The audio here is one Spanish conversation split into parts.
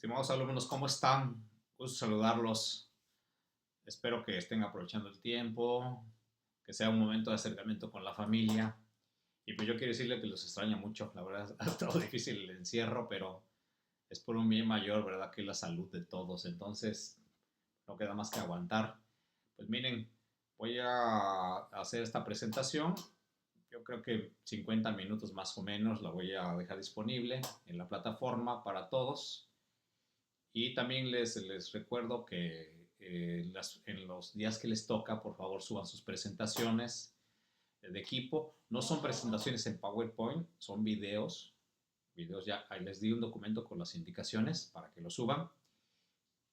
Estimados alumnos, ¿cómo están? Gusto saludarlos. Espero que estén aprovechando el tiempo, que sea un momento de acercamiento con la familia. Y pues yo quiero decirle que los extraño mucho. La verdad, ha estado difícil el encierro, pero es por un bien mayor, ¿verdad? Que es la salud de todos. Entonces, no queda más que aguantar. Pues miren, voy a hacer esta presentación. Yo creo que 50 minutos más o menos la voy a dejar disponible en la plataforma para todos. Y también les recuerdo que en los días que les toca, por favor, suban sus presentaciones de equipo. No son presentaciones en PowerPoint, son videos. Videos ya, ahí les di un documento con las indicaciones para que lo suban.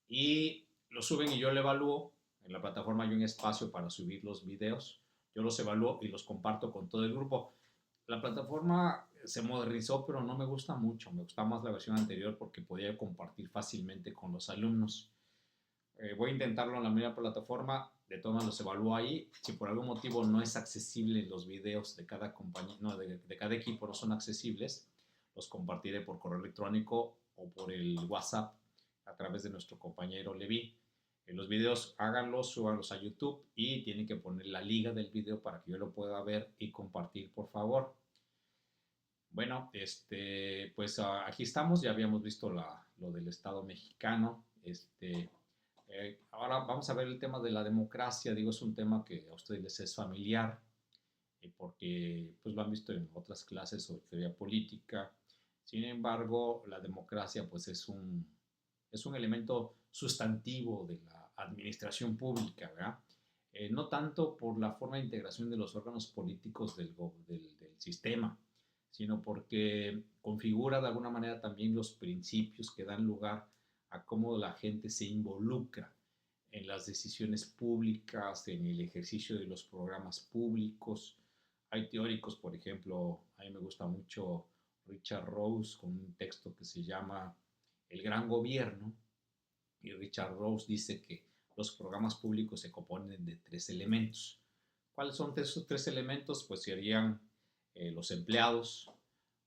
Y lo suben y yo lo evalúo. En la plataforma hay un espacio para subir los videos. Yo los evalúo y los comparto con todo el grupo. La plataforma se modernizó, pero no me gusta mucho. Me gusta más la versión anterior porque podía compartir fácilmente con los alumnos. Voy a intentarlo en la misma plataforma. De todas maneras, los evalúo ahí. Si por algún motivo no es accesible los videos de cada compañía, no, de cada equipo no son accesibles, los compartiré por correo electrónico o por el WhatsApp a través de nuestro compañero Levi. Los videos háganlos, súbanlos a YouTube y tienen que poner la liga del video para que yo lo pueda ver y compartir, por favor. Bueno, pues aquí estamos, ya habíamos visto lo del Estado mexicano. Ahora vamos a ver el tema de la democracia. Digo, es un tema que a ustedes les es familiar, porque pues lo han visto en otras clases sobre teoría política. Sin embargo, la democracia pues es un elemento sustantivo de la administración pública, ¿verdad? No tanto por la forma de integración de los órganos políticos del sistema, sino porque configura de alguna manera también los principios que dan lugar a cómo la gente se involucra en las decisiones públicas, en el ejercicio de los programas públicos. Hay teóricos, por ejemplo, a mí me gusta mucho Richard Rose con un texto que se llama El Gran Gobierno, y Richard Rose dice que los programas públicos se componen de tres elementos. ¿Cuáles son esos tres elementos? Pues serían los empleados,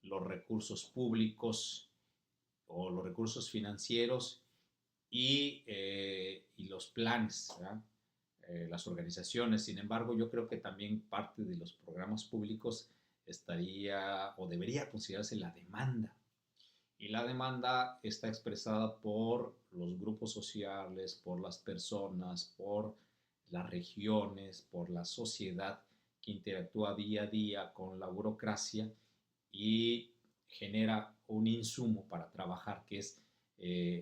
los recursos públicos o los recursos financieros y los planes, ¿verdad? Las organizaciones. Sin embargo, yo creo que también parte de los programas públicos estaría o debería considerarse la demanda. Y la demanda está expresada por los grupos sociales, por las personas, por las regiones, por la sociedad que interactúa día a día con la burocracia y genera un insumo para trabajar, que es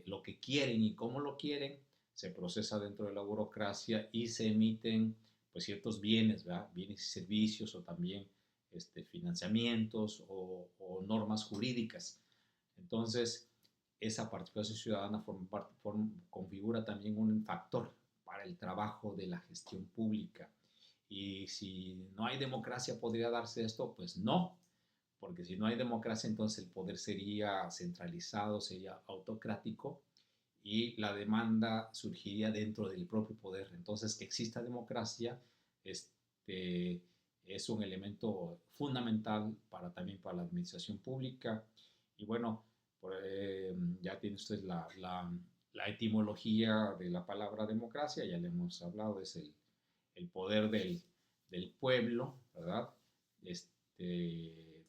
lo que quieren y cómo lo quieren, se procesa dentro de la burocracia y se emiten pues ciertos bienes, ¿verdad? Bienes y servicios o también financiamientos o normas jurídicas. Entonces, esa participación ciudadana configura también un factor para el trabajo de la gestión pública. Y si no hay democracia, ¿podría darse esto? Pues no, porque si no hay democracia, entonces el poder sería centralizado, sería autocrático y la demanda surgiría dentro del propio poder. Entonces, que exista democracia es un elemento fundamental también para la administración pública. Y bueno, ya tiene usted la etimología de la palabra democracia, ya le hemos hablado, es el poder del pueblo, ¿verdad?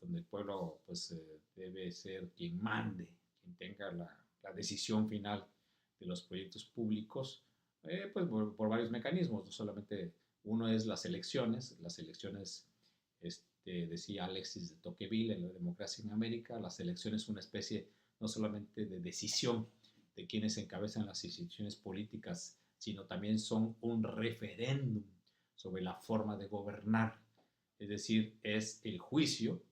Donde el pueblo pues debe ser quien mande, quien tenga la decisión final de los proyectos públicos, pues por varios mecanismos, no solamente uno es las elecciones, decía Alexis de Tocqueville en la democracia en América, las elecciones son una especie no solamente de decisión de quienes encabezan las instituciones políticas, sino también son un referéndum sobre la forma de gobernar, es decir, es el juicio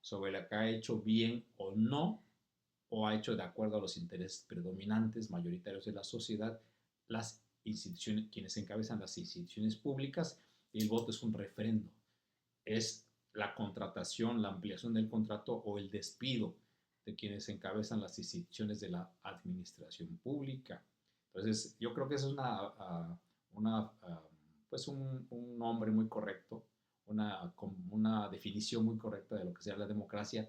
sobre lo que ha hecho bien o no, o ha hecho de acuerdo a los intereses predominantes, mayoritarios de la sociedad, las instituciones, quienes encabezan las instituciones públicas, y el voto es un referendo, es la contratación, la ampliación del contrato o el despido de quienes encabezan las instituciones de la administración pública. Entonces, yo creo que eso es pues un nombre muy correcto, una definición muy correcta de lo que sea la democracia,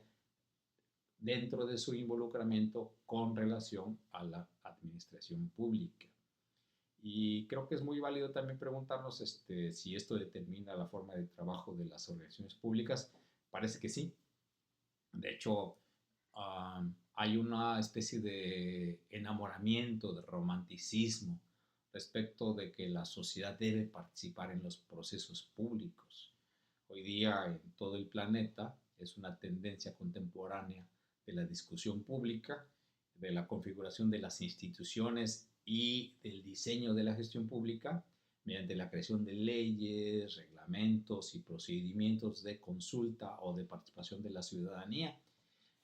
dentro de su involucramiento con relación a la administración pública. Y creo que es muy válido también preguntarnos si esto determina la forma de trabajo de las organizaciones públicas. Parece que sí. De hecho, hay una especie de enamoramiento, de romanticismo respecto de que la sociedad debe participar en los procesos públicos. Hoy día en todo el planeta es una tendencia contemporánea de la discusión pública, de la configuración de las instituciones y del diseño de la gestión pública mediante la creación de leyes, reglamentos y procedimientos de consulta o de participación de la ciudadanía,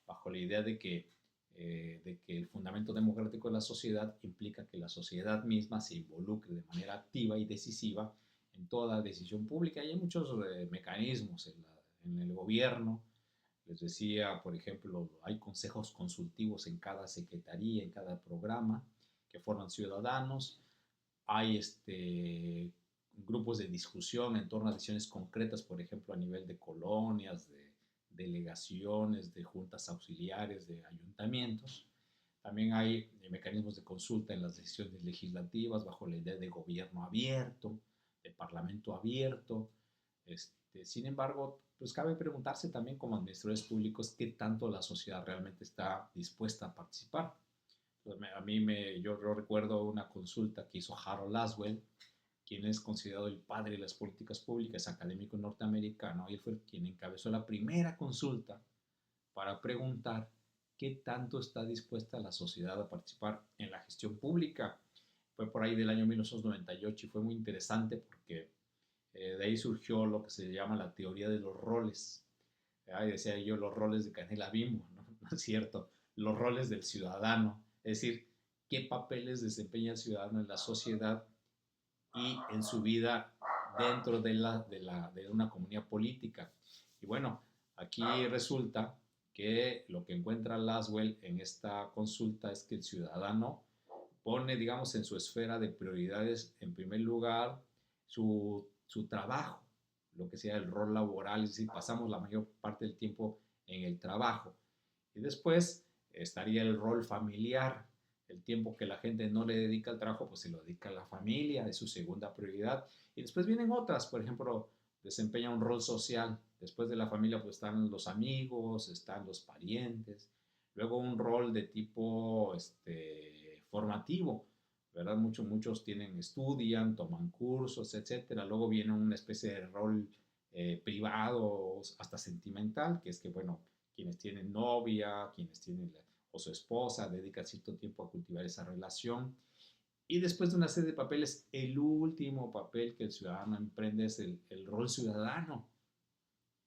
bajo la idea de que el fundamento democrático de la sociedad implica que la sociedad misma se involucre de manera activa y decisiva en toda decisión pública. Y hay muchos mecanismos en el gobierno. Les decía, por ejemplo, hay consejos consultivos en cada secretaría, en cada programa, que forman ciudadanos. Hay grupos de discusión en torno a decisiones concretas, por ejemplo, a nivel de colonias, de delegaciones, de juntas auxiliares, de ayuntamientos. También hay mecanismos de consulta en las decisiones legislativas bajo la idea de gobierno abierto, de parlamento abierto. Sin embargo, pues cabe preguntarse también como administradores públicos qué tanto la sociedad realmente está dispuesta a participar. Yo recuerdo una consulta que hizo Harold Laswell, quien es considerado el padre de las políticas públicas, académico norteamericano, y él fue quien encabezó la primera consulta para preguntar qué tanto está dispuesta la sociedad a participar en la gestión pública. Fue por ahí del año 1998 y fue muy interesante porque de ahí surgió lo que se llama la teoría de los roles. Y decía yo, los roles de Canela Bimbo, ¿no? No es cierto, los roles del ciudadano, es decir, qué papeles desempeña el ciudadano en la sociedad y en su vida dentro de una comunidad política. Y bueno, aquí resulta que lo que encuentra Laswell en esta consulta es que el ciudadano pone, digamos, en su esfera de prioridades, en primer lugar, su trabajo, lo que sea el rol laboral, es decir, pasamos la mayor parte del tiempo en el trabajo. Y después estaría el rol familiar, el tiempo que la gente no le dedica al trabajo, pues se lo dedica a la familia, es su segunda prioridad. Y después vienen otras, por ejemplo, desempeña un rol social. Después de la familia, pues están los amigos, están los parientes. Luego un rol de tipo formativo, ¿verdad? Muchos estudian, toman cursos, etcétera. Luego viene una especie de rol privado, hasta sentimental, que es que, bueno, quienes tienen novia, quienes tienen o su esposa, dedican cierto tiempo a cultivar esa relación. Y después de una serie de papeles, el último papel que el ciudadano emprende es el rol ciudadano.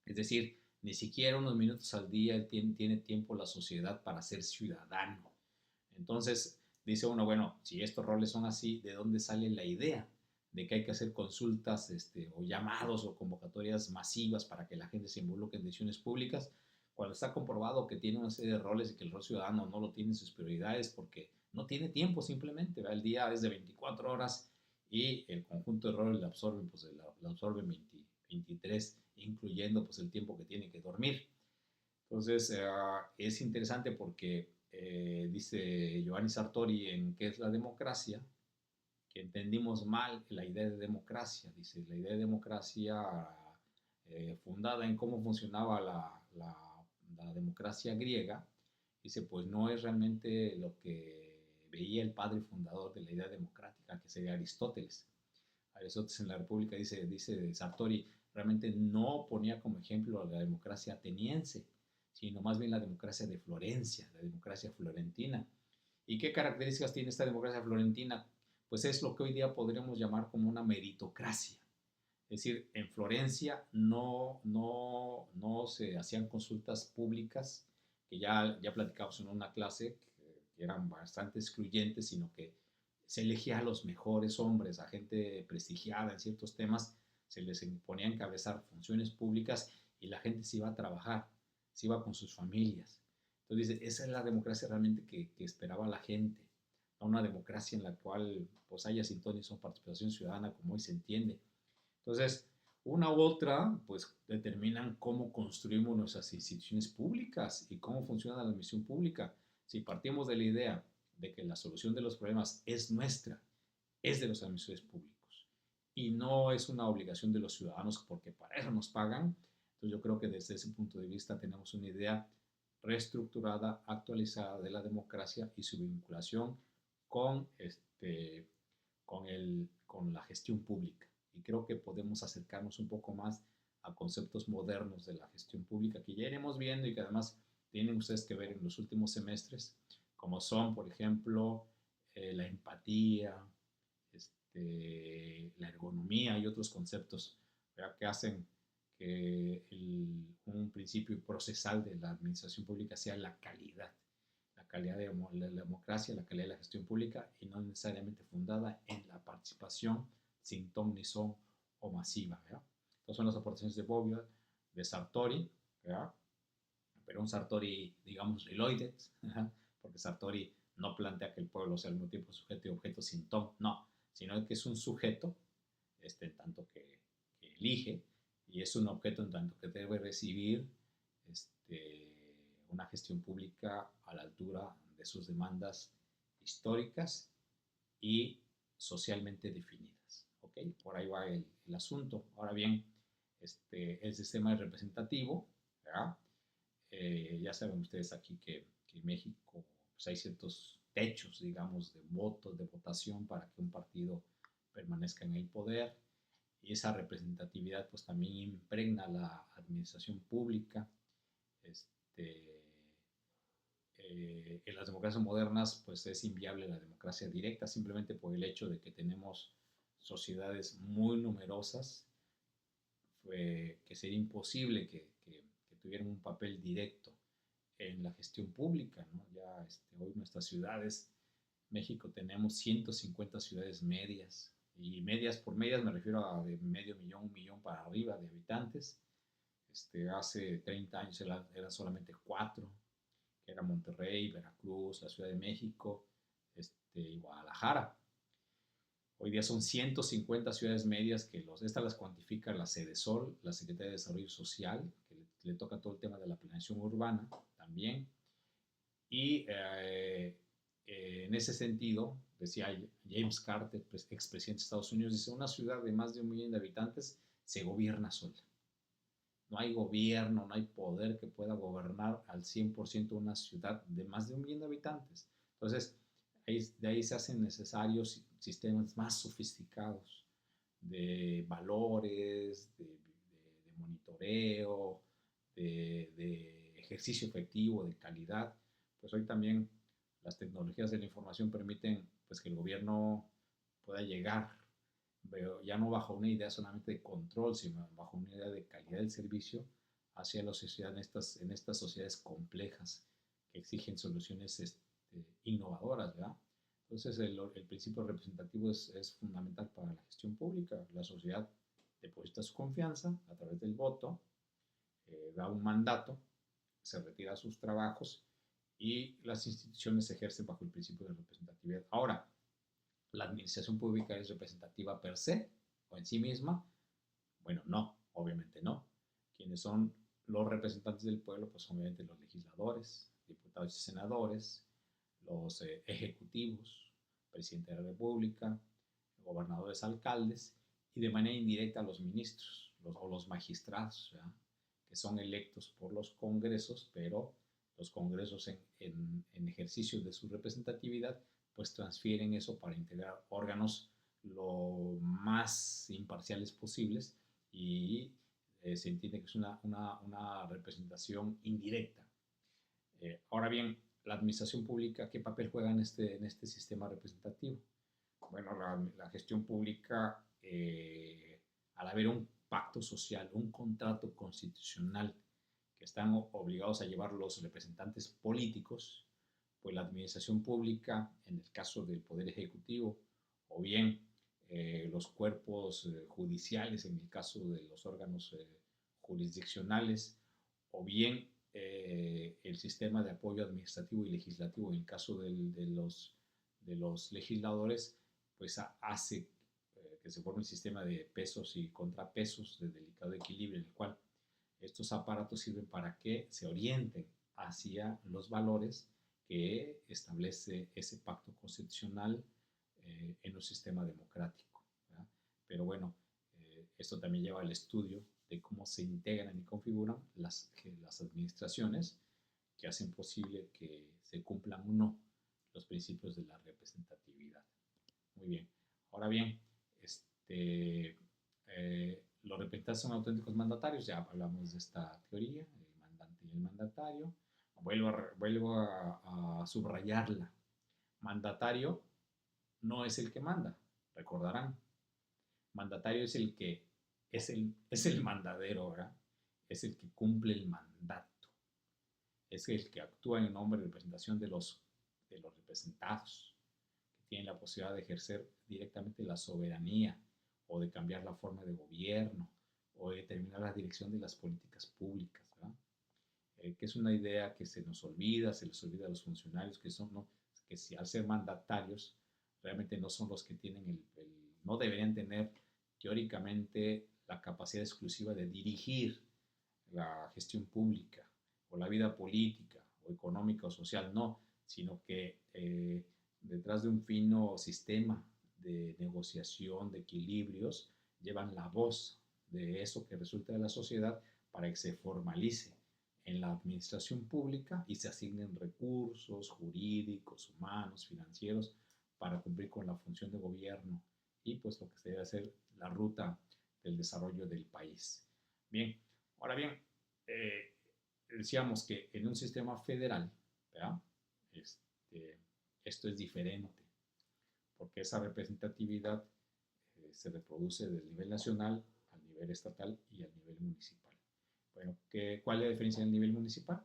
Es decir, ni siquiera unos minutos al día tiene tiempo la sociedad para ser ciudadano. Entonces, dice uno, bueno, si estos roles son así, ¿de dónde sale la idea de que hay que hacer consultas o llamados o convocatorias masivas para que la gente se involucre en decisiones públicas? Cuando está comprobado que tiene una serie de roles y que el rol ciudadano no lo tiene en sus prioridades porque no tiene tiempo simplemente, ¿verdad? El día es de 24 horas y el conjunto de roles le absorben, pues, le absorben 23, incluyendo pues, el tiempo que tiene que dormir. Entonces, es interesante porque dice Giovanni Sartori en ¿Qué es la democracia? Que entendimos mal la idea de democracia. Dice, la idea de democracia fundada en cómo funcionaba la democracia griega, dice, pues no es realmente lo que veía el padre fundador de la idea democrática, que sería Aristóteles. Aristóteles en la República dice Sartori, realmente no ponía como ejemplo la democracia ateniense, sino más bien la democracia de Florencia, la democracia florentina. ¿Y qué características tiene esta democracia florentina? Pues es lo que hoy día podríamos llamar como una meritocracia. Es decir, en Florencia no se hacían consultas públicas, que ya platicamos en una clase, que eran bastante excluyentes, sino que se elegía a los mejores hombres, a gente prestigiada en ciertos temas, se les ponía a encabezar funciones públicas y la gente se iba a trabajar, se iba con sus familias. Entonces dice, esa es la democracia realmente que esperaba la gente, no una democracia en la cual pues haya sintonía o participación ciudadana como hoy se entiende. Entonces, Una u otra, pues determinan cómo construimos nuestras instituciones públicas y cómo funciona la administración pública. Si partimos de la idea de que la solución de los problemas es nuestra, es de los administradores públicos y no es una obligación de los ciudadanos porque para eso nos pagan, entonces yo creo que desde ese punto de vista tenemos una idea reestructurada, actualizada de la democracia y su vinculación con, con la gestión pública. Y creo que podemos acercarnos un poco más a conceptos modernos de la gestión pública que ya iremos viendo y que además tienen ustedes que ver en los últimos semestres, como son, por ejemplo, la empatía, la ergonomía y otros conceptos, ¿verdad?, que hacen que un principio procesal de la administración pública sea la calidad de la democracia, la calidad de la gestión pública y no necesariamente fundada en la participación sin ton ni son o masiva. ¿Verdad? Estas son las aportaciones de Bobbio, de Sartori, ¿verdad? Pero un Sartori, digamos, reloaded, porque Sartori no plantea que el pueblo sea al mismo tiempo sujeto y objeto sin ton, no, sino que es un sujeto, en tanto que elige, y es un objeto en tanto que debe recibir este, una gestión pública a la altura de sus demandas históricas y socialmente definidas. ¿Okay? Por ahí va el asunto. Ahora bien, el sistema es representativo, ¿verdad? Ya saben ustedes aquí que en México pues hay ciertos techos, digamos, de votos, de votación para que un partido permanezca en el poder y esa representatividad pues también impregna la administración pública. Este, en las democracias modernas pues es inviable la democracia directa simplemente por el hecho de que tenemos sociedades muy numerosas, que sería imposible que tuvieran un papel directo en la gestión pública, ¿no? Ya hoy nuestras ciudades, México tenemos 150 ciudades medias, y medias por medias me refiero a de medio millón, un millón para arriba de habitantes. Hace 30 años eran solamente 4, que era Monterrey, Veracruz, la Ciudad de México y Guadalajara. Hoy día son 150 ciudades medias que estas las cuantifica la CEDESOL, la Secretaría de Desarrollo Social, que le toca todo el tema de la planeación urbana también. Y en ese sentido, decía James Carter, expresidente de Estados Unidos, dice, una ciudad de más de 1 millón de habitantes se gobierna sola. No hay gobierno, no hay poder que pueda gobernar al 100% una ciudad de más de 1 millón de habitantes. Entonces, de ahí se hacen necesarios sistemas más sofisticados de valores, de monitoreo, de ejercicio efectivo, de calidad. Pues hoy también las tecnologías de la información permiten pues, que el gobierno pueda llegar, pero ya no bajo una idea solamente de control, sino bajo una idea de calidad del servicio hacia la sociedad en estas sociedades complejas que exigen soluciones innovadoras, ¿verdad? Entonces, el principio representativo es fundamental para la gestión pública. La sociedad deposita su confianza a través del voto, da un mandato, se retira sus trabajos y las instituciones se ejercen bajo el principio de representatividad. Ahora, ¿la administración pública es representativa per se o en sí misma? Bueno, no, obviamente no. ¿Quiénes son los representantes del pueblo? Pues obviamente los legisladores, diputados y senadores, los ejecutivos, presidente de la República, gobernadores, alcaldes y de manera indirecta los ministros o los magistrados, ¿verdad?, que son electos por los congresos, pero los congresos en ejercicio de su representatividad pues transfieren eso para integrar órganos lo más imparciales posibles y se entiende que es una representación indirecta. Ahora bien, la administración pública, ¿qué papel juega en este sistema representativo? Bueno, la gestión pública, al haber un pacto social, un contrato constitucional que están obligados a llevar los representantes políticos, pues la administración pública, en el caso del Poder Ejecutivo, o bien los cuerpos judiciales, en el caso de los órganos jurisdiccionales, o bien el sistema de apoyo administrativo y legislativo, en el caso de los legisladores, pues hace que se forme el sistema de pesos y contrapesos de delicado equilibrio, en el cual estos aparatos sirven para que se orienten hacia los valores que establece ese pacto constitucional en un sistema democrático, ¿verdad? Pero bueno, esto también lleva al estudio de cómo se integran y configuran las administraciones que hacen posible que se cumplan o no los principios de la representatividad. Muy bien. Ahora bien, los representantes son auténticos mandatarios, ya hablamos de esta teoría, el mandante y el mandatario. Vuelvo a subrayarla. Mandatario no es el que manda, recordarán. Mandatario es el que es el mandadero, ¿verdad? Es el que cumple el mandato, es el que actúa en nombre de representación de los representados, que tienen la posibilidad de ejercer directamente la soberanía o de cambiar la forma de gobierno o de determinar la dirección de las políticas públicas, ¿verdad? Que es una idea que se les olvida a los funcionarios, que son, ¿no? Que si al ser mandatarios realmente no son los que tienen no deberían tener teóricamente la capacidad exclusiva de dirigir la gestión pública o la vida política o económica o social, no, sino que detrás de un fino sistema de negociación, de equilibrios, llevan la voz de eso que resulta de la sociedad para que se formalice en la administración pública y se asignen recursos jurídicos, humanos, financieros para cumplir con la función de gobierno y pues lo que se debe hacer la ruta del desarrollo del país. Bien, ahora bien, eh, decíamos que en un sistema federal, ¿verdad? Esto es diferente, porque esa representatividad se reproduce del nivel nacional al nivel estatal y al nivel municipal. Bueno, ¿cuál es la diferencia del nivel municipal?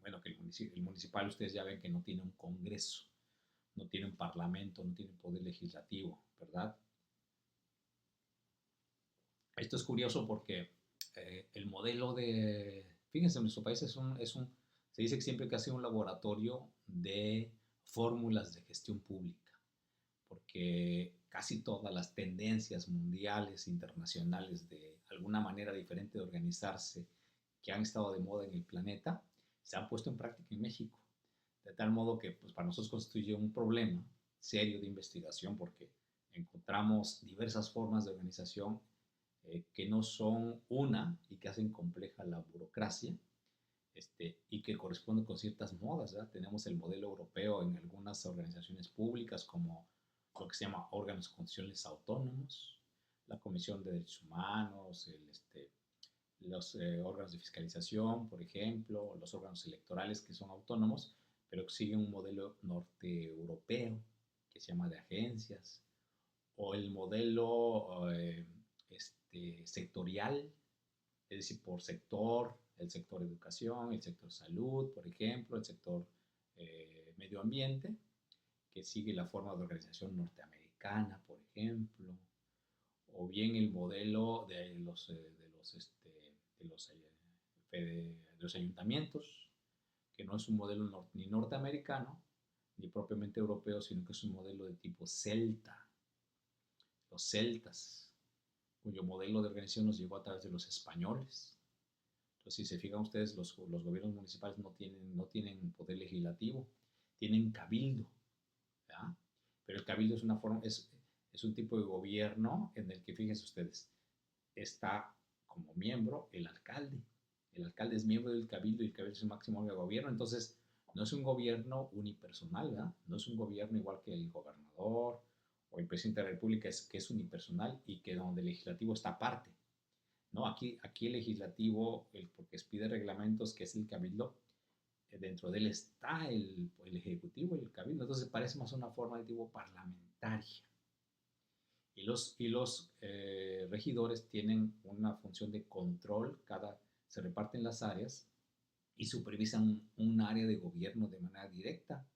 Bueno, que el municipal ustedes ya ven que no tiene un congreso, no tiene un parlamento, no tiene poder legislativo, ¿verdad? Esto es curioso porque el modelo fíjense, nuestro país se dice que siempre que ha sido un laboratorio de fórmulas de gestión pública, porque casi todas las tendencias mundiales, internacionales, de alguna manera diferente de organizarse, que han estado de moda en el planeta, se han puesto en práctica en México. De tal modo que pues, para nosotros constituye un problema serio de investigación porque encontramos diversas formas de organización que no son una y que hacen compleja la burocracia y que corresponden con ciertas modas, ¿verdad? Tenemos el modelo europeo en algunas organizaciones públicas como lo que se llama órganos constitucionales autónomos, la Comisión de Derechos Humanos, los órganos de fiscalización, por ejemplo, los órganos electorales que son autónomos, pero que siguen un modelo norte europeo que se llama de agencias, o el modelo sectorial, es decir, por sector, el sector educación, el sector salud, por ejemplo, el sector medio ambiente, que sigue la forma de organización norteamericana, por ejemplo, o bien el modelo de los ayuntamientos, que no es un modelo ni norteamericano, ni propiamente europeo, sino que es un modelo de tipo celta, los celtas, cuyo modelo de organización nos llegó a través de los españoles. Entonces, si se fijan ustedes, los gobiernos municipales no tienen poder legislativo, tienen cabildo, ¿verdad? Pero el cabildo es una forma, es un tipo de gobierno en el que, fíjense ustedes, está como miembro el alcalde. El alcalde es miembro del cabildo y el cabildo es el máximo órgano de gobierno. Entonces, no es un gobierno unipersonal, ¿verdad? No es un gobierno igual que el gobernador o el presidente de la República, que es unipersonal y que donde el legislativo está aparte. No, aquí el legislativo, porque expide reglamentos, que es el cabildo, dentro de él está el ejecutivo y el cabildo. Entonces parece más una forma de tipo parlamentaria. Y los regidores tienen una función de control, se reparten las áreas y supervisan un área de gobierno de manera directa,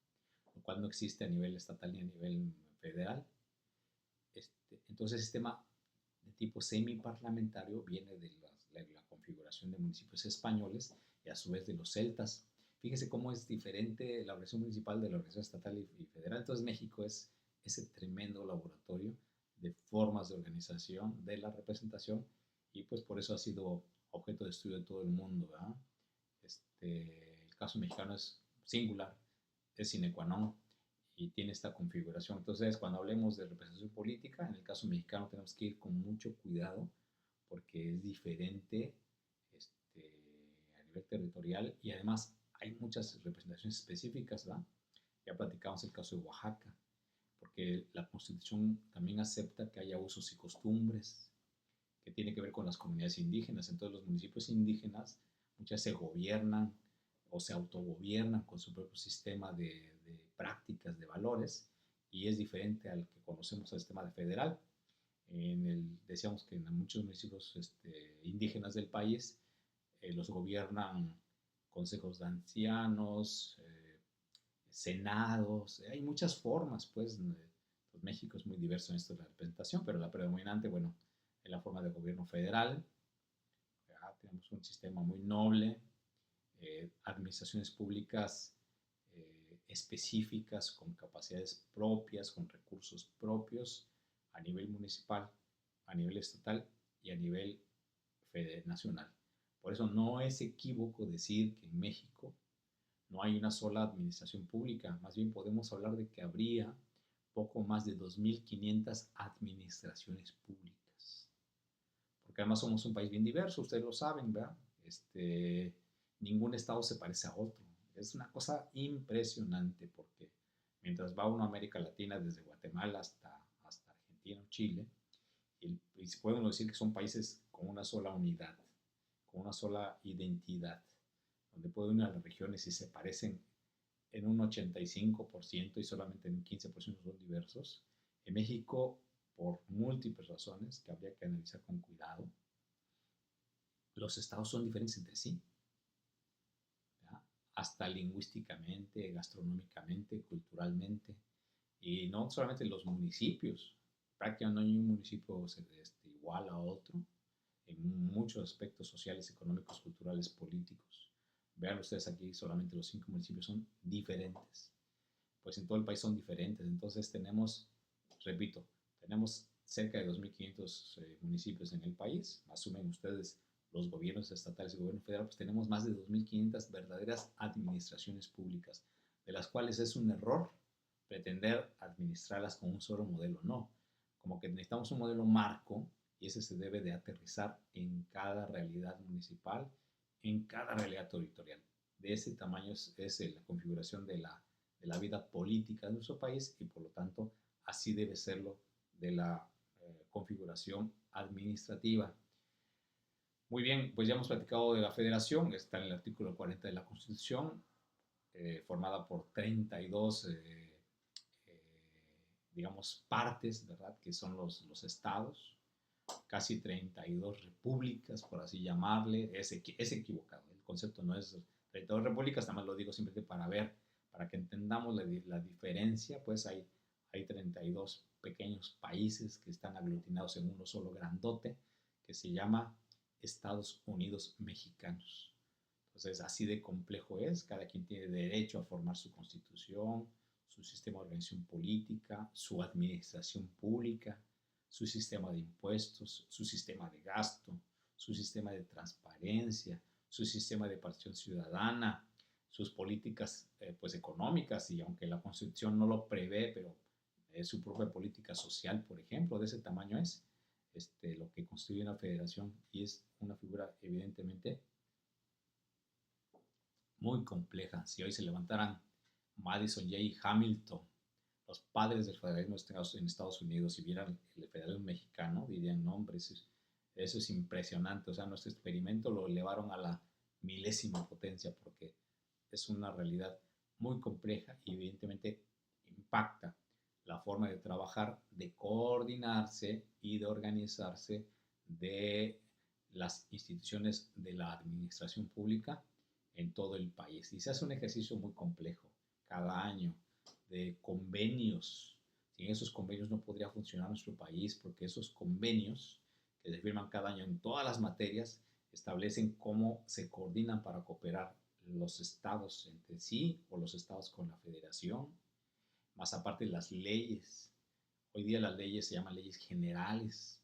lo cual no existe a nivel estatal ni a nivel federal. Entonces el sistema de tipo semiparlamentario viene de la configuración de municipios españoles y a su vez de los celtas. Fíjese cómo es diferente la organización municipal de la organización estatal y federal. Entonces México es ese tremendo laboratorio de formas de organización de la representación, y pues por eso ha sido objeto de estudio de todo el mundo, ¿verdad? El caso mexicano es singular, es sine qua non y tiene esta configuración. Entonces, cuando hablemos de representación política, en el caso mexicano tenemos que ir con mucho cuidado porque es diferente a nivel territorial y además hay muchas representaciones específicas, ¿verdad? Ya platicamos el caso de Oaxaca, porque la Constitución también acepta que haya usos y costumbres que tiene que ver con las comunidades indígenas. Entonces los municipios indígenas muchas se gobiernan o se autogobiernan con su propio sistema de prácticas, de valores, y es diferente al que conocemos al sistema federal. Decíamos que en muchos municipios indígenas del país los gobiernan consejos de ancianos, senados, hay muchas formas, pues México es muy diverso en esto de la representación, pero la predominante, bueno, es la forma de gobierno federal. Tenemos un sistema muy noble, administraciones públicas específicas, con capacidades propias, con recursos propios, a nivel municipal, a nivel estatal y a nivel nacional. Por eso no es equívoco decir que en México no hay una sola administración pública, más bien podemos hablar de que habría poco más de 2.500 administraciones públicas. Porque además somos un país bien diverso, ustedes lo saben, ¿verdad? Ningún estado se parece a otro. Es una cosa impresionante porque mientras va uno a América Latina, desde Guatemala hasta Argentina o Chile, y podemos decir que son países con una sola unidad, con una sola identidad, donde pueden ir a las regiones y se parecen en un 85% y solamente en un 15% son diversos. En México, por múltiples razones que habría que analizar con cuidado, los estados son diferentes entre sí, ¿verdad? Hasta lingüísticamente, gastronómicamente, culturalmente, y no solamente los municipios, prácticamente no hay un municipio igual a otro en muchos aspectos sociales, económicos, culturales, políticos. Vean ustedes aquí, solamente los 5 municipios son diferentes. Pues en todo el país son diferentes. Entonces tenemos, repito, tenemos cerca de 2.500 municipios en el país. Asumen ustedes los gobiernos estatales y el gobierno federal, pues tenemos más de 2.500 verdaderas administraciones públicas, de las cuales es un error pretender administrarlas con un solo modelo. No, como que necesitamos un modelo marco y ese se debe de aterrizar en cada realidad municipal, en cada realidad territorial. De ese tamaño es la configuración de la vida política de nuestro país y por lo tanto así debe serlo de la configuración administrativa. Muy bien, pues ya hemos platicado de la federación, está en el artículo 40 de la Constitución, formada por 32 digamos, partes, ¿verdad? Que son los estados, casi 32 repúblicas, por así llamarle. Es equivocado, el concepto no es 32 repúblicas, nada más lo digo simplemente para ver, para que entendamos la diferencia, pues hay 32 pequeños países que están aglutinados en uno solo grandote, que se llama Estados Unidos Mexicanos. Entonces, así de complejo es, cada quien tiene derecho a formar su constitución, su sistema de organización política, su administración pública, su sistema de impuestos, su sistema de gasto, su sistema de transparencia, su sistema de participación ciudadana, sus políticas pues económicas, y aunque la Constitución no lo prevé, pero su propia política social, por ejemplo, de ese tamaño es lo que constituye una federación, y es una figura evidentemente muy compleja. Si hoy se levantaran Madison J. Hamilton, los padres del federalismo en Estados Unidos, y vieran el federalismo mexicano, dirían, no, hombre, eso es impresionante. O sea, nuestro experimento lo elevaron a la milésima potencia porque es una realidad muy compleja y evidentemente impacta la forma de trabajar, de coordinarse y de organizarse de las instituciones de la administración pública en todo el país. Y se hace un ejercicio muy complejo cada año de convenios. Sin esos convenios no podría funcionar nuestro país porque esos convenios que se firman cada año en todas las materias establecen cómo se coordinan para cooperar los estados entre sí o los estados con la federación, más aparte las leyes Hoy día las leyes se llaman leyes generales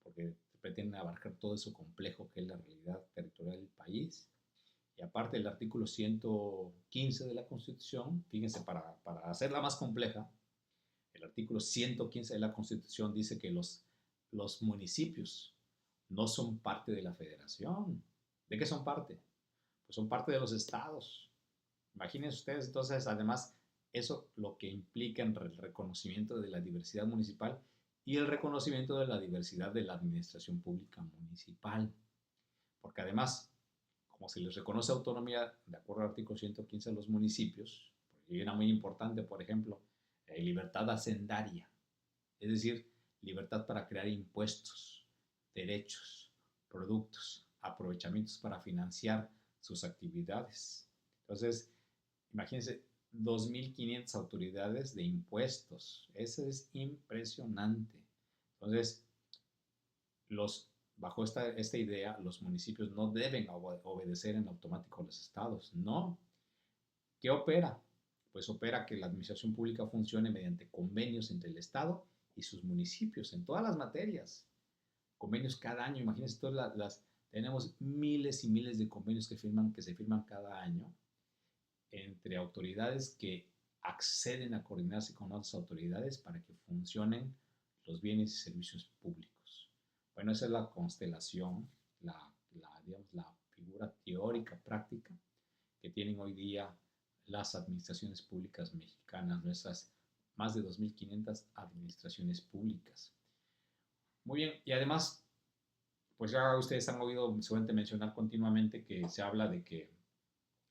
porque pretenden abarcar todo eso complejo que es la realidad territorial del país. Y aparte el artículo 115 de la Constitución, fíjense, para hacerla más compleja, el artículo 115 de la Constitución dice que los municipios no son parte de la federación. ¿De qué son parte? Pues son parte de los estados. Imagínense ustedes, entonces, además, eso lo que implica en el reconocimiento de la diversidad municipal y el reconocimiento de la diversidad de la administración pública municipal. Porque además, como se les reconoce autonomía de acuerdo al artículo 115 a los municipios, porque era muy importante, por ejemplo, libertad hacendaria, es decir, libertad para crear impuestos, derechos, productos, aprovechamientos para financiar sus actividades. Entonces, imagínense, 2.500 autoridades de impuestos. Eso es impresionante. Entonces, bajo esta idea, los municipios no deben obedecer en automático a los estados. No. ¿Qué opera? Pues opera que la administración pública funcione mediante convenios entre el Estado y sus municipios en todas las materias. Convenios cada año, imagínense, tenemos miles y miles de convenios que se firman cada año entre autoridades que acceden a coordinarse con otras autoridades para que funcionen los bienes y servicios públicos. Bueno, esa es la constelación, digamos, la figura teórica, práctica que tienen hoy día las administraciones públicas mexicanas, nuestras más de 2.500 administraciones públicas. Muy bien, y además, pues ya ustedes han oído seguramente mencionar continuamente que se habla de que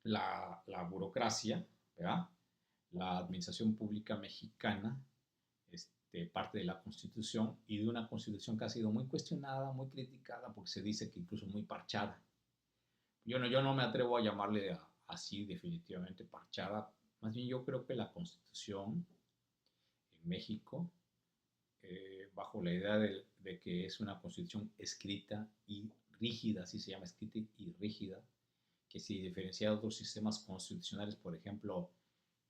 la burocracia, ¿verdad? La administración pública mexicana, parte de la Constitución y de una Constitución que ha sido muy cuestionada, muy criticada, porque se dice que incluso muy parchada. Yo no me atrevo a llamarle así definitivamente parchada. Más bien yo creo que la Constitución en México, bajo la idea de que es una Constitución escrita y rígida, así se llama, escrita y rígida, que se diferencia de otros sistemas constitucionales, por ejemplo,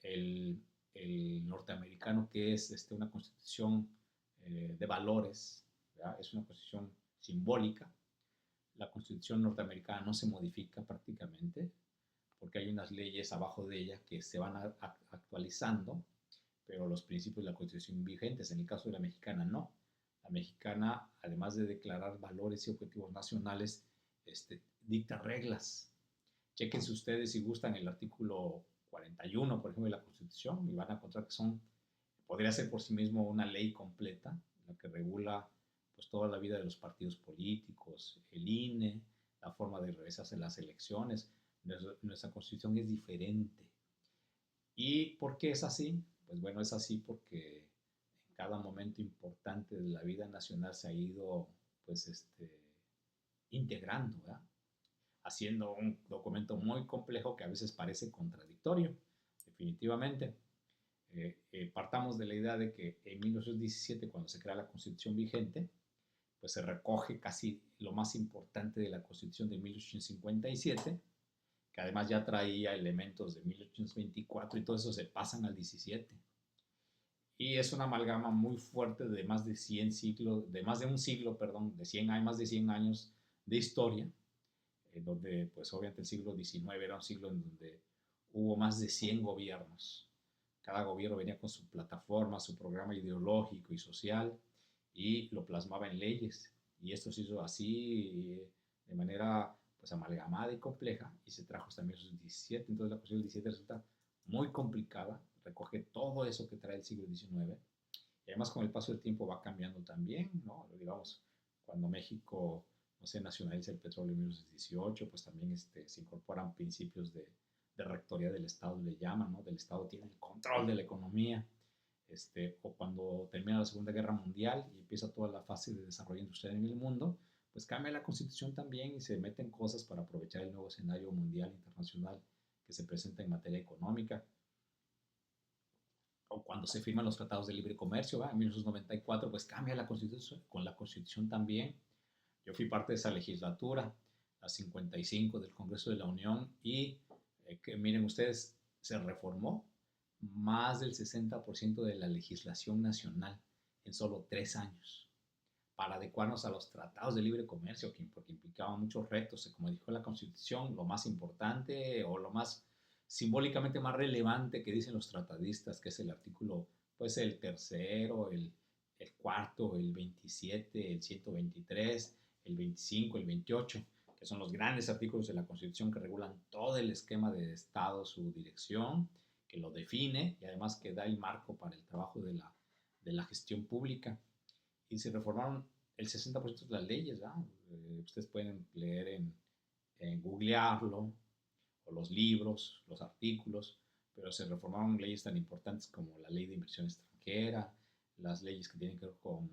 el, el norteamericano, que es una constitución de valores, ¿verdad? Es una constitución simbólica. La constitución norteamericana no se modifica prácticamente porque hay unas leyes abajo de ella que se van actualizando, pero los principios de la constitución vigentes, en el caso de la mexicana, no. La mexicana, además de declarar valores y objetivos nacionales, dicta reglas. Chequense ustedes si gustan el artículo 41, por ejemplo, de la Constitución, y van a encontrar que podría ser por sí mismo una ley completa, la que regula pues toda la vida de los partidos políticos, el INE, la forma de realizarse las elecciones. Nuestra Constitución es diferente. ¿Y por qué es así? Pues bueno, es así porque en cada momento importante de la vida nacional se ha ido pues integrando, ¿verdad? Haciendo un documento muy complejo que a veces parece contradictorio, definitivamente. Partamos de la idea de que en 1917, cuando se crea la Constitución vigente, pues se recoge casi lo más importante de la Constitución de 1857, que además ya traía elementos de 1824 y todo eso se pasan al 17. Y es una amalgama muy fuerte de más de 100 siglos, de más de un siglo, perdón, de 100 años, más de 100 años de historia, en donde pues obviamente el siglo XIX era un siglo en donde hubo más de 100 gobiernos. Cada gobierno venía con su plataforma, su programa ideológico y social y lo plasmaba en leyes. Y esto se hizo así de manera pues amalgamada y compleja y se trajo hasta 1917. Entonces la Constitución del 17 resulta muy complicada, recoge todo eso que trae el siglo XIX y además con el paso del tiempo va cambiando también, ¿no? Digamos, cuando México, no sé, nacionaliza el petróleo en 1918, pues también se incorporan principios de rectoría del Estado, le llaman, ¿no? Del Estado tiene el control de la economía. O cuando termina la Segunda Guerra Mundial y empieza toda la fase de desarrollo industrial en el mundo, pues cambia la constitución también y se meten cosas para aprovechar el nuevo escenario mundial internacional que se presenta en materia económica. O cuando se firman los tratados de libre comercio, ¿va? En 1994, pues cambia la constitución, con la constitución también. Yo fui parte de esa legislatura, la 55 del Congreso de la Unión, y que miren ustedes, se reformó más del 60% de la legislación nacional en solo 3 años para adecuarnos a los tratados de libre comercio, porque implicaban muchos retos. Como dijo la Constitución, lo más importante o lo más simbólicamente más relevante que dicen los tratadistas, que es el artículo, pues el tercero, el cuarto, el 27, el 123, el 25, el 28, que son los grandes artículos de la Constitución que regulan todo el esquema de Estado, su dirección, que lo define y además que da el marco para el trabajo de la gestión pública. Y se reformaron el 60% de las leyes, ¿verdad? Ustedes pueden leer googlearlo, o los libros, los artículos, pero se reformaron leyes tan importantes como la ley de inversión extranjera, las leyes que tienen que ver con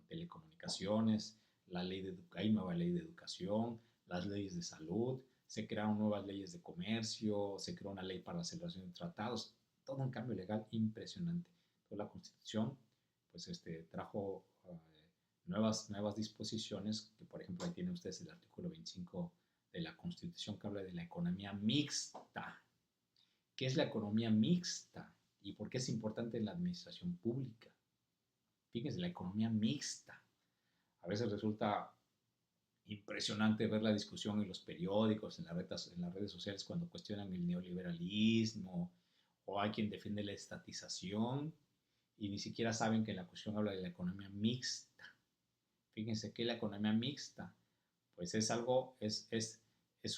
telecomunicaciones, hay nueva ley de educación, las leyes de salud, se crearon nuevas leyes de comercio, se creó una ley para la celebración de tratados, todo un cambio legal impresionante. Toda la Constitución pues trajo nuevas disposiciones, que por ejemplo ahí tienen ustedes el artículo 25 de la Constitución que habla de la economía mixta. ¿Qué es la economía mixta? ¿Y por qué es importante en la administración pública? Fíjense, la economía mixta. A veces resulta impresionante ver la discusión en los periódicos, en las redes sociales, cuando cuestionan el neoliberalismo o hay quien defiende la estatización y ni siquiera saben que la cuestión habla de la economía mixta. Fíjense que la economía mixta, pues es algo, es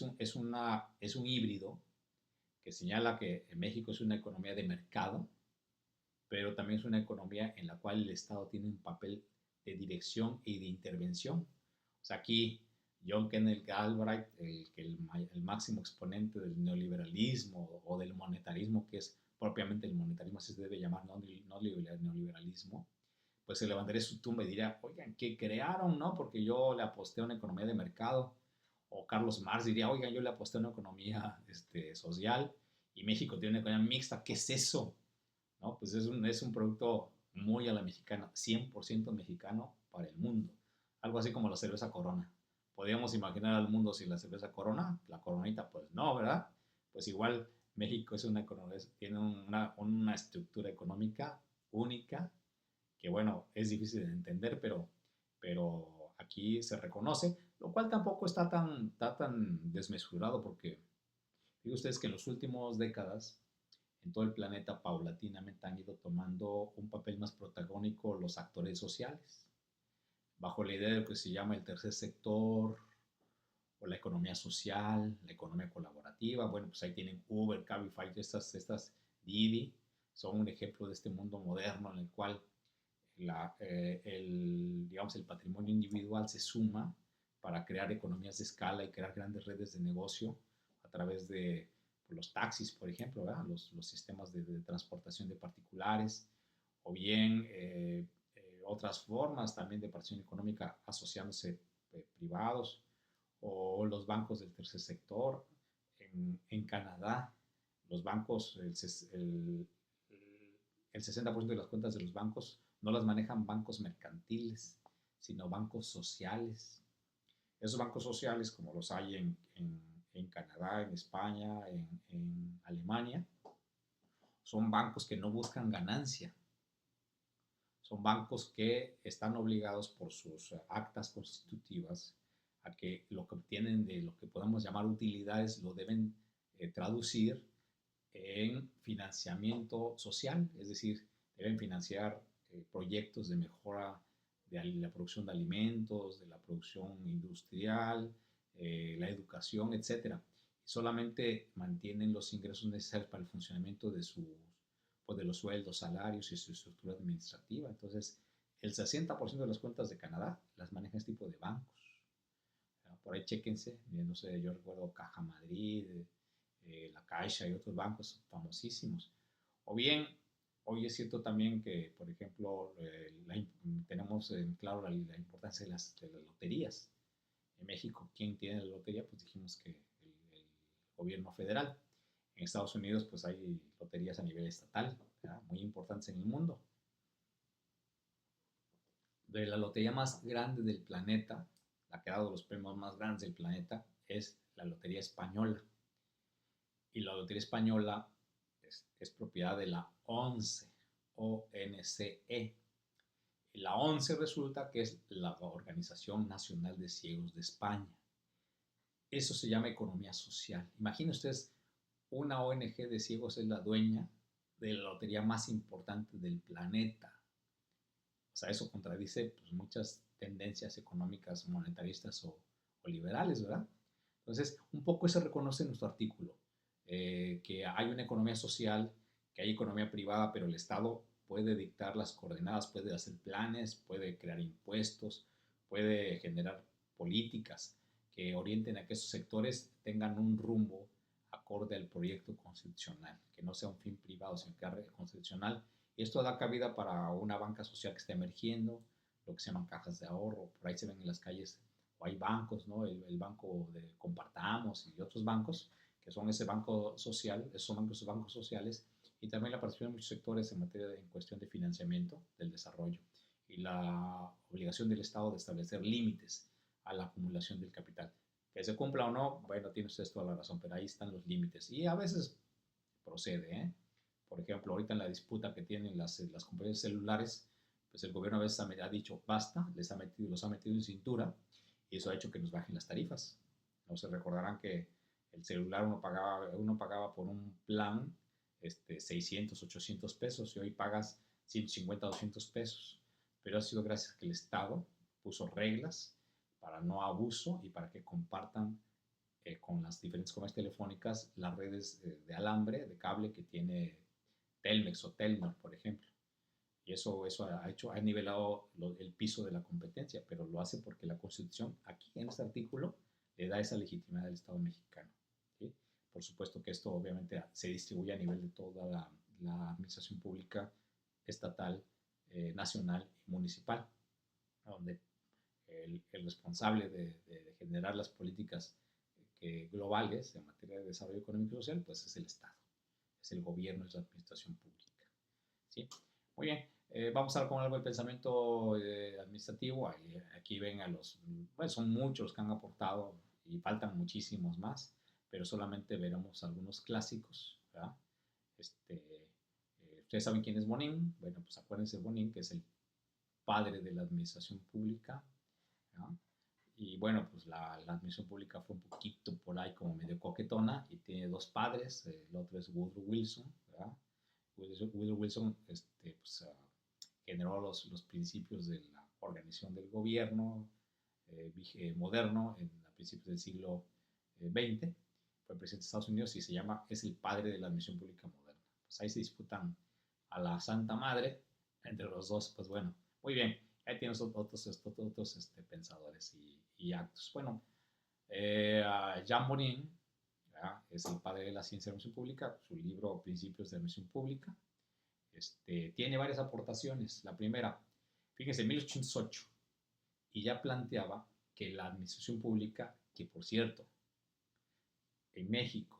un híbrido que señala que en México es una economía de mercado, pero también es una economía en la cual el Estado tiene un papel de dirección y de intervención. O sea, aquí John Kenneth Galbraith, el máximo exponente del neoliberalismo o del monetarismo, que es propiamente el monetarismo, así se debe llamar, no neoliberalismo, pues se levantaría su tumba y diría, oigan, ¿qué crearon, no? Porque yo le aposté a una economía de mercado. O Carlos Marx diría, oigan, yo le aposté a una economía social y México tiene una economía mixta, ¿qué es eso? ¿No? Pues es un producto muy a la mexicana, 100% mexicano para el mundo. Algo así como la cerveza Corona. ¿Podríamos imaginar al mundo sin la cerveza Corona? La Coronita, pues no, ¿verdad? Pues igual México tiene una estructura económica única que bueno, es difícil de entender, pero aquí se reconoce, lo cual tampoco está tan desmesurado porque digo ustedes que en las últimas décadas en todo el planeta paulatinamente han ido tomando un papel más protagónico los actores sociales, bajo la idea de lo que se llama el tercer sector o la economía social, la economía colaborativa. Bueno, pues ahí tienen Uber, Cabify, estas Didi, son un ejemplo de este mundo moderno en el cual digamos, el patrimonio individual se suma para crear economías de escala y crear grandes redes de negocio a través de los taxis, por ejemplo, los sistemas de transportación de particulares, o bien otras formas también de participación económica asociándose privados, o los bancos del tercer sector. En Canadá, los bancos, el 60% de las cuentas de los bancos no las manejan bancos mercantiles, sino bancos sociales. Esos bancos sociales, como los hay en Canadá, en España, en Alemania, son bancos que no buscan ganancia. Son bancos que están obligados por sus actas constitutivas a que lo que obtienen de lo que podemos llamar utilidades lo deben traducir en financiamiento social, es decir, deben financiar proyectos de mejora de la producción de alimentos, de la producción industrial, la educación, etcétera. Solamente mantienen los ingresos necesarios para el funcionamiento pues de los sueldos, salarios y su estructura administrativa. Entonces, el 60% de las cuentas de Canadá las maneja este tipo de bancos. Por ahí chéquense, no sé, yo recuerdo Caja Madrid, la Caixa y otros bancos famosísimos. O bien, hoy es cierto también que, por ejemplo, tenemos en claro la importancia de las loterías. En México, ¿quién tiene la lotería? Pues dijimos que el gobierno federal. En Estados Unidos, pues hay loterías a nivel estatal, ¿verdad? Muy importantes en el mundo. De la lotería más grande del planeta, la que ha dado los premios más grandes del planeta, es la Lotería Española. Y la Lotería Española es propiedad de la ONCE, ONCE. La 11 resulta que es la Organización Nacional de Ciegos de España. Eso se llama economía social. Imaginen ustedes, una ONG de ciegos es la dueña de la lotería más importante del planeta. O sea, eso contradice pues, muchas tendencias económicas monetaristas o liberales, ¿verdad? Entonces, un poco eso reconoce en nuestro artículo, que hay una economía social, que hay economía privada, pero el Estado puede dictar las coordenadas, puede hacer planes, puede crear impuestos, puede generar políticas que orienten a que esos sectores tengan un rumbo acorde al proyecto constitucional, que no sea un fin privado, sino que sea constitucional. Y esto da cabida para una banca social que está emergiendo, lo que se llaman cajas de ahorro, por ahí se ven en las calles, o hay bancos, ¿no? El banco de Compartamos y otros bancos, que son ese banco social, son esos bancos sociales, y también la participación de muchos sectores en materia en cuestión de financiamiento del desarrollo y la obligación del Estado de establecer límites a la acumulación del capital. Que se cumpla o no, bueno, tiene usted toda la razón, pero ahí están los límites. Y a veces procede, ¿eh? Por ejemplo, ahorita en la disputa que tienen las compañías celulares, pues el gobierno a veces ha dicho basta, los ha metido en cintura y eso ha hecho que nos bajen las tarifas. No se recordarán que el celular uno pagaba por un plan 600, 800 pesos y hoy pagas 150, 200 pesos. Pero ha sido gracias a que el Estado puso reglas para no abuso y para que compartan con las diferentes compañías telefónicas las redes de alambre, de cable que tiene Telmex o Telnor, por ejemplo. Y eso ha nivelado el piso de la competencia, pero lo hace porque la Constitución, aquí en este artículo, le da esa legitimidad al Estado mexicano. ¿Sí? Por supuesto que esto obviamente se distribuye a nivel de toda la administración pública estatal, nacional y municipal, donde el responsable de generar las políticas globales en materia de desarrollo económico y social, pues es el Estado, es el gobierno, es la administración pública. ¿Sí? Muy bien, vamos a ver con algo de pensamiento administrativo. Aquí ven a los, bueno, son muchos los que han aportado y faltan muchísimos más, pero solamente veremos algunos clásicos. ¿Verdad? Ustedes saben quién es Bonin. Bueno, pues acuérdense de Bonin, que es el padre de la administración pública. ¿No? Y bueno, pues la administración pública fue un poquito por ahí como medio coquetona y tiene dos padres. El otro es Woodrow Wilson. ¿Verdad? Woodrow Wilson pues, generó los principios de la organización del gobierno moderno a principios del siglo XX. Fue presidente de Estados Unidos y es el padre de la administración pública moderna. Pues ahí se disputan a la Santa Madre entre los dos. Pues bueno, muy bien. Ahí tienes otros pensadores y actos. Bueno, Jean Monnet es el padre de la ciencia de la administración pública. Su libro Principios de la Administración Pública tiene varias aportaciones. La primera, fíjense, en 1808, y ya planteaba que la administración pública, que por cierto, en México,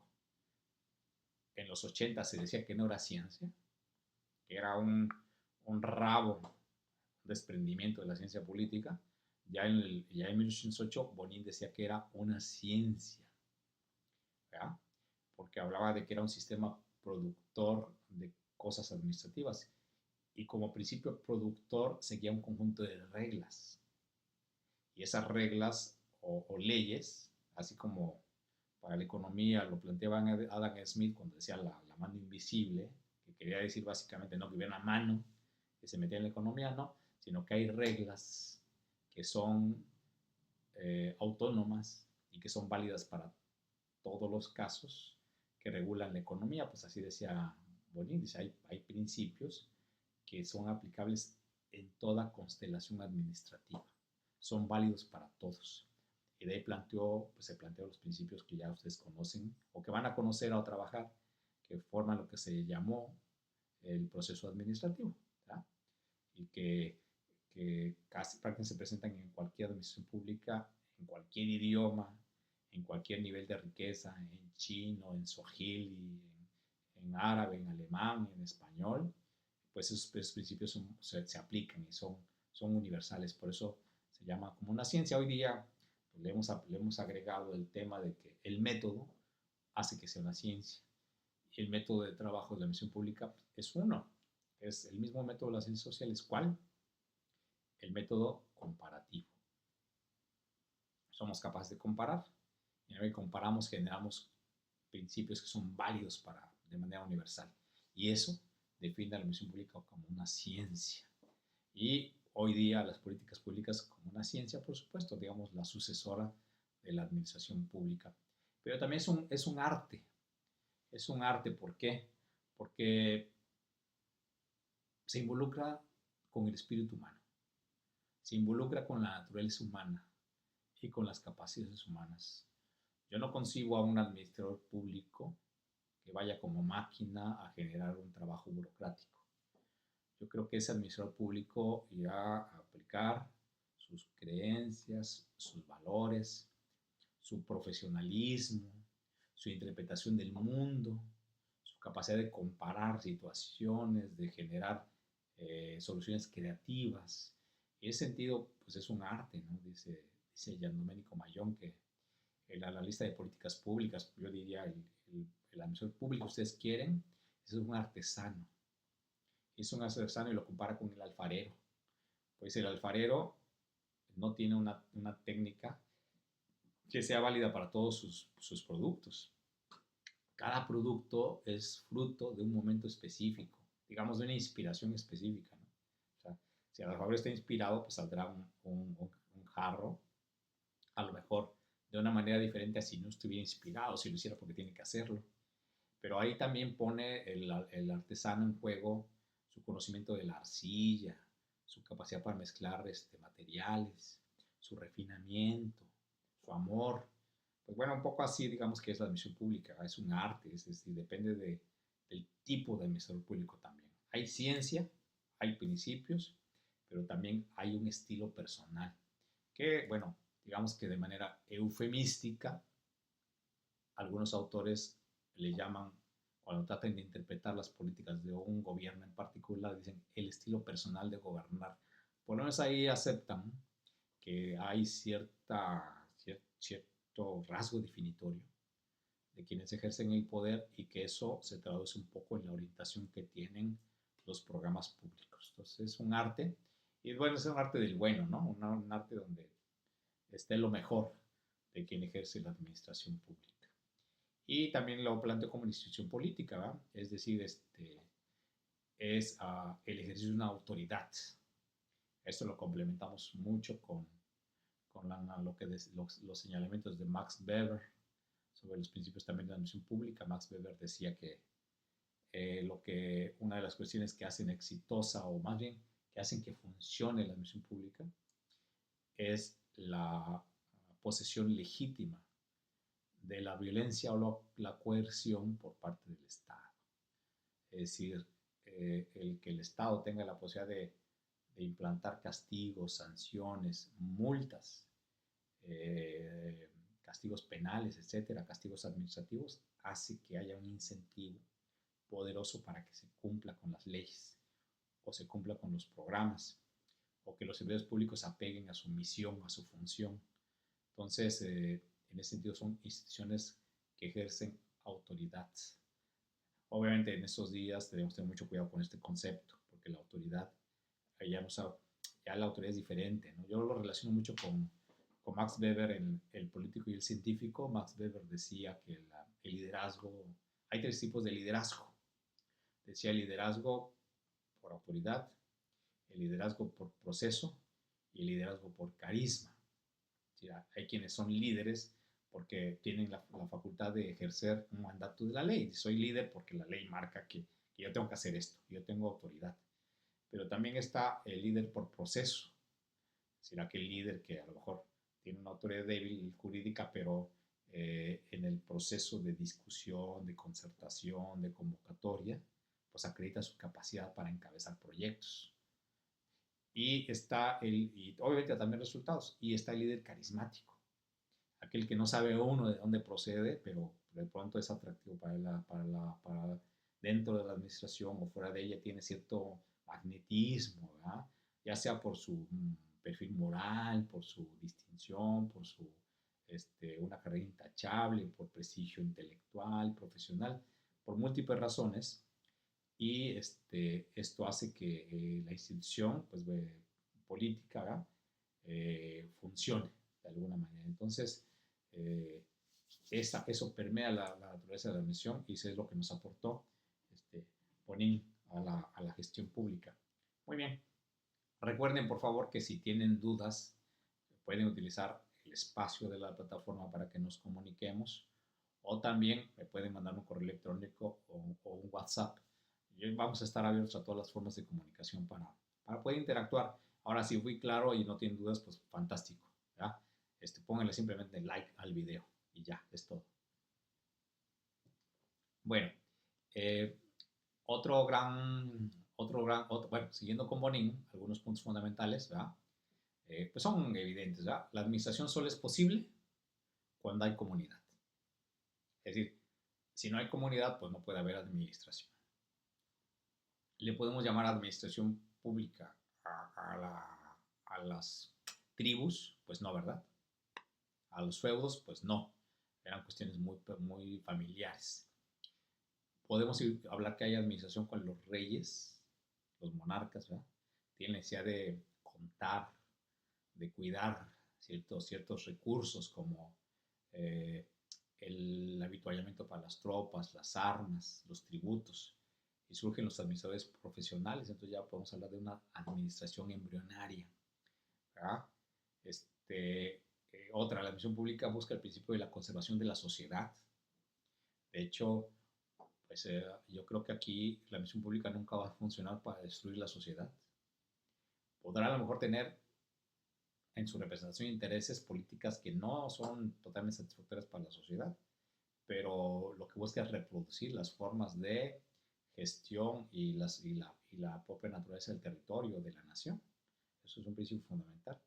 en los 80 se decía que no era ciencia, que era un rabo, un desprendimiento de la ciencia política, ya en 1808 Bonin decía que era una ciencia, ¿verdad? Porque hablaba de que era un sistema productor de cosas administrativas y como principio productor seguía un conjunto de reglas. Y esas reglas o leyes, así como para la economía lo planteaba Adam Smith cuando decía la mano invisible, que quería decir básicamente no que hubiera una mano que se metía en la economía, no, sino que hay reglas que son autónomas y que son válidas para todos los casos que regulan la economía. Pues así decía Bonin, dice, hay principios que son aplicables en toda constelación administrativa, son válidos para todos. Y de ahí se planteó los principios que ya ustedes conocen o que van a conocer o trabajar, que forman lo que se llamó el proceso administrativo, ¿verdad? Y que casi prácticamente se presentan en cualquier administración pública, en cualquier idioma, en cualquier nivel de riqueza, en chino, en swahili, en árabe, en alemán, en español, pues esos principios se aplican y son universales. Por eso se llama como una ciencia. Hoy día pues, le hemos agregado el tema de que el método hace que sea una ciencia. Y el método de trabajo de la misión pública es uno. Es el mismo método de las ciencias sociales. ¿Cuál? el método comparativo. Somos capaces de comparar, y una vez que comparamos generamos principios que son válidos de manera universal. Y eso define a la administración pública como una ciencia. Y hoy día las políticas públicas como una ciencia, por supuesto, digamos, la sucesora de la administración pública. Pero también es un arte. Es un arte, ¿por qué? Porque se involucra con el espíritu humano, se involucra con la naturaleza humana y con las capacidades humanas. Yo no concibo a un administrador público que vaya como máquina a generar un trabajo burocrático. Yo creo que ese administrador público irá a aplicar sus creencias, sus valores, su profesionalismo, su interpretación del mundo, su capacidad de comparar situaciones, de generar soluciones creativas. En ese sentido, pues es un arte, ¿no? Dice Gian Domenico Mayón que el analista de políticas públicas, yo diría el administrador público, ustedes quieren, es un artesano. Es un artesano y lo compara con el alfarero. Pues el alfarero no tiene una técnica que sea válida para todos sus productos. Cada producto es fruto de un momento específico, digamos de una inspiración específica, ¿no? O sea, si el alfarero está inspirado, pues saldrá un jarro, a lo mejor de una manera diferente a si no estuviera inspirado, si lo hiciera porque tiene que hacerlo. Pero ahí también pone el artesano en juego su conocimiento de la arcilla, su capacidad para mezclar materiales, su refinamiento, su amor. Pues bueno, un poco así digamos que es la admisión pública, es un arte, es decir, depende del tipo de administrador público también. Hay ciencia, hay principios, pero también hay un estilo personal que, bueno, digamos que de manera eufemística, algunos autores le llaman, cuando tratan de interpretar las políticas de un gobierno en particular, dicen el estilo personal de gobernar. Por lo menos ahí aceptan que hay cierto rasgo definitorio de quienes ejercen el poder y que eso se traduce un poco en la orientación que tienen los programas públicos. Entonces es un arte, y bueno, es un arte del bueno, ¿no? Un arte donde esté lo mejor de quien ejerce la administración pública. Y también lo planteo como una institución política, ¿verdad? Es decir, es el ejercicio de una autoridad. Esto lo complementamos mucho con los señalamientos de Max Weber sobre los principios también de la administración pública. Max Weber decía que una de las cuestiones que hacen exitosa, o más bien que hacen que funcione la administración pública, es la posesión legítima de la violencia o la coerción por parte del Estado. Es decir, el que el Estado tenga la posibilidad de implantar castigos, sanciones, multas, castigos penales, etcétera, castigos administrativos, hace que haya un incentivo poderoso para que se cumpla con las leyes o se cumpla con los programas o que los servidores públicos apeguen a su misión, a su función. Entonces, en ese sentido son instituciones que ejercen autoridad. Obviamente en estos días debemos tener mucho cuidado con este concepto, porque la autoridad, ya la autoridad es diferente, ¿no? Yo lo relaciono mucho con Max Weber, el político y el científico. Max Weber decía que el liderazgo, hay tres tipos de liderazgo. Decía el liderazgo por autoridad, el liderazgo por proceso y el liderazgo por carisma. Hay quienes son líderes porque tienen la facultad de ejercer un mandato de la ley. Soy líder porque la ley marca que yo tengo que hacer esto, yo tengo autoridad. Pero también está el líder por proceso. Es decir, aquel líder que a lo mejor tiene una autoridad débil jurídica, pero en el proceso de discusión, de concertación, de convocatoria, pues acredita su capacidad para encabezar proyectos. Y obviamente también resultados. Y está el líder carismático, aquel que no sabe uno de dónde procede, pero de pronto es atractivo para dentro de la administración o fuera de ella, tiene cierto magnetismo, ¿verdad? Ya sea por su perfil moral, por su distinción, por una carrera intachable, por prestigio intelectual, profesional, por múltiples razones. Y esto hace que la institución pues, política, ¿verdad? Funcione de alguna manera. Entonces, eh, eso permea la naturaleza de la admisión y eso es lo que nos aportó este, Bonin a la gestión pública. Muy bien. Recuerden, por favor, que si tienen dudas, pueden utilizar el espacio de la plataforma para que nos comuniquemos o también me pueden mandar un correo electrónico o un WhatsApp. Y vamos a estar abiertos a todas las formas de comunicación para poder interactuar. Ahora, si fui claro y no tienen dudas, pues fantástico. ¿Ya? Pónganle simplemente like al video y ya, es todo. Bueno, eh, bueno, siguiendo con Bonin, algunos puntos fundamentales, ¿verdad? Pues son evidentes, ¿verdad? La administración solo es posible cuando hay comunidad. Es decir, si no hay comunidad, pues no puede haber administración. Le podemos llamar administración pública a las tribus, pues no, ¿verdad? A los feudos, pues no. Eran cuestiones muy familiares. Podemos hablar que hay administración con los reyes, los monarcas, ¿verdad? Tienen necesidad de contar, de cuidar ciertos recursos como eh, el habituallamiento para las tropas, las armas, los tributos. Y surgen los administradores profesionales, entonces ya podemos hablar de una administración embrionaria. ¿Verdad? La administración pública busca el principio de la conservación de la sociedad. De hecho, pues yo creo que aquí la administración pública nunca va a funcionar para destruir la sociedad. Podrá a lo mejor tener en su representación intereses políticas que no son totalmente satisfactorias para la sociedad, pero lo que busca es reproducir las formas de gestión y la propia naturaleza del territorio, de la nación. Eso es un principio fundamental.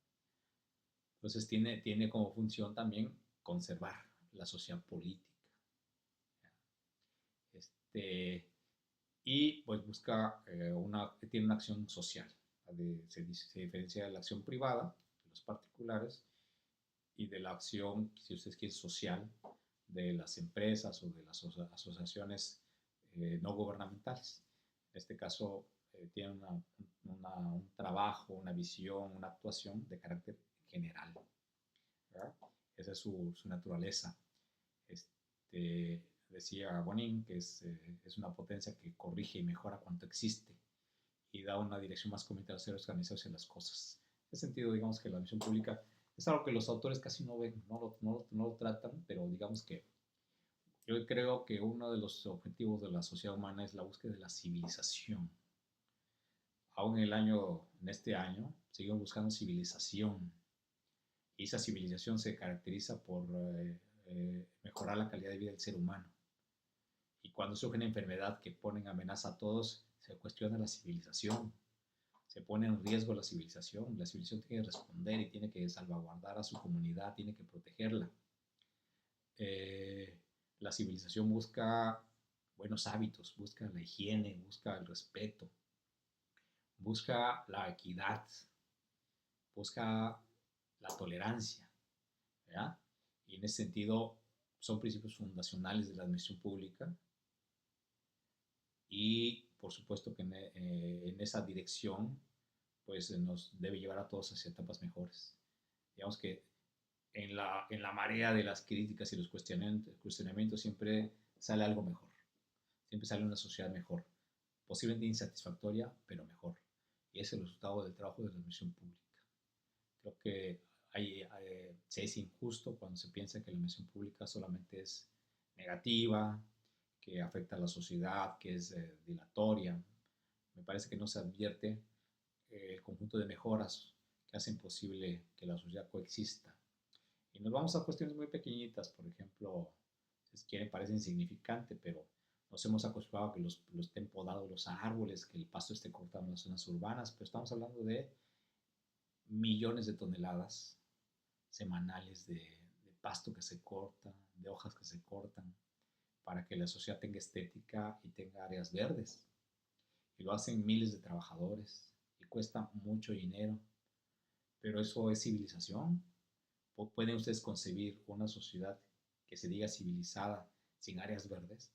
Entonces tiene como función también conservar la sociedad política. Este, y pues busca tiene una acción social. Se diferencia de la acción privada, de los particulares, y de la acción, si ustedes quieren, social de las empresas o de las asociaciones no gubernamentales. En este caso, tiene un trabajo, una visión, una actuación de carácter general. ¿Verdad? Esa es su naturaleza. Decía Bonin que es una potencia que corrige y mejora cuanto existe y da una dirección más comunitaria a organizarse las cosas. En ese sentido, digamos que la misión pública es algo que los autores casi no ven, no lo tratan, pero digamos que yo creo que uno de los objetivos de la sociedad humana es la búsqueda de la civilización. Aún en este año, seguimos buscando civilización. Y esa civilización se caracteriza por mejorar la calidad de vida del ser humano. Y cuando surge una enfermedad que pone en amenaza a todos, se cuestiona la civilización. Se pone en riesgo la civilización. La civilización tiene que responder y tiene que salvaguardar a su comunidad, tiene que protegerla. La civilización busca buenos hábitos, busca la higiene, busca el respeto, busca la equidad, busca la tolerancia, ¿verdad? Y en ese sentido son principios fundacionales de la administración pública y por supuesto que en esa dirección pues nos debe llevar a todos hacia etapas mejores. Digamos que en la marea de las críticas y los cuestionamientos siempre sale algo mejor, siempre sale una sociedad mejor, posiblemente insatisfactoria, pero mejor. Y es el resultado del trabajo de la administración pública. Creo que se es injusto cuando se piensa que la administración pública solamente es negativa, que afecta a la sociedad, que es dilatoria. Me parece que no se advierte el conjunto de mejoras que hacen posible que la sociedad coexista. Y nos vamos a cuestiones muy pequeñitas, por ejemplo, si quieren parece insignificante, pero nos hemos acostumbrado a que los estén podados los árboles, que el pasto esté cortado en las zonas urbanas, pero estamos hablando de millones de toneladas semanales de pasto que se corta, de hojas que se cortan, para que la sociedad tenga estética y tenga áreas verdes. Y lo hacen miles de trabajadores y cuesta mucho dinero, pero eso es civilización. ¿Pueden ustedes concebir una sociedad que se diga civilizada sin áreas verdes?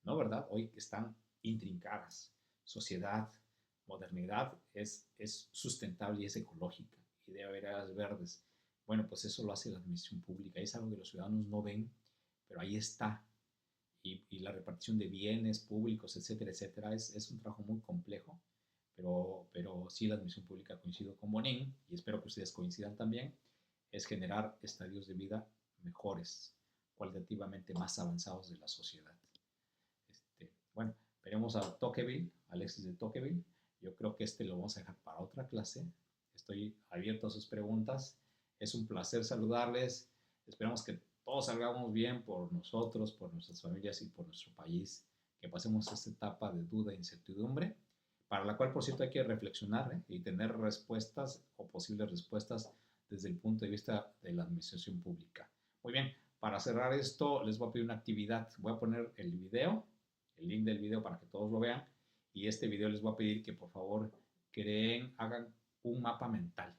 No, ¿verdad? Hoy están intrincadas. Sociedad, modernidad es sustentable y es ecológica y debe haber áreas verdes. Bueno, pues eso lo hace la administración pública. Es algo que los ciudadanos no ven, pero ahí está. Y la repartición de bienes públicos, etcétera, etcétera, es un trabajo muy complejo, pero sí la administración pública, coincido con Bonín, y espero que ustedes coincidan también, es generar estadios de vida mejores, cualitativamente más avanzados de la sociedad. Bueno, veremos a Tocqueville, Alexis de Tocqueville. Yo creo que lo vamos a dejar para otra clase. Estoy abierto a sus preguntas. Es un placer saludarles. Esperamos que todos salgamos bien por nosotros, por nuestras familias y por nuestro país. Que pasemos esta etapa de duda e incertidumbre, para la cual, por cierto, hay que reflexionar y tener respuestas o posibles respuestas desde el punto de vista de la administración pública. Muy bien, para cerrar esto, les voy a pedir una actividad. Voy a poner el video, el link del video para que todos lo vean. Y este video les voy a pedir que por favor hagan un mapa mental.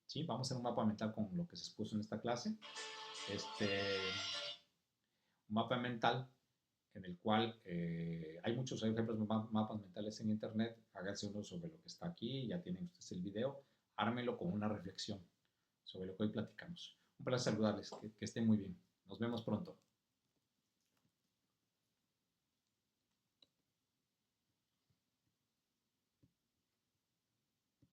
¿Sí? Vamos a hacer un mapa mental con lo que se expuso en esta clase. Un mapa mental en el cual hay muchos ejemplos de mapas mentales en internet. Háganse uno sobre lo que está aquí, ya tienen ustedes el video. Ármenlo con una reflexión sobre lo que hoy platicamos. Un placer saludarles, que estén muy bien. Nos vemos pronto.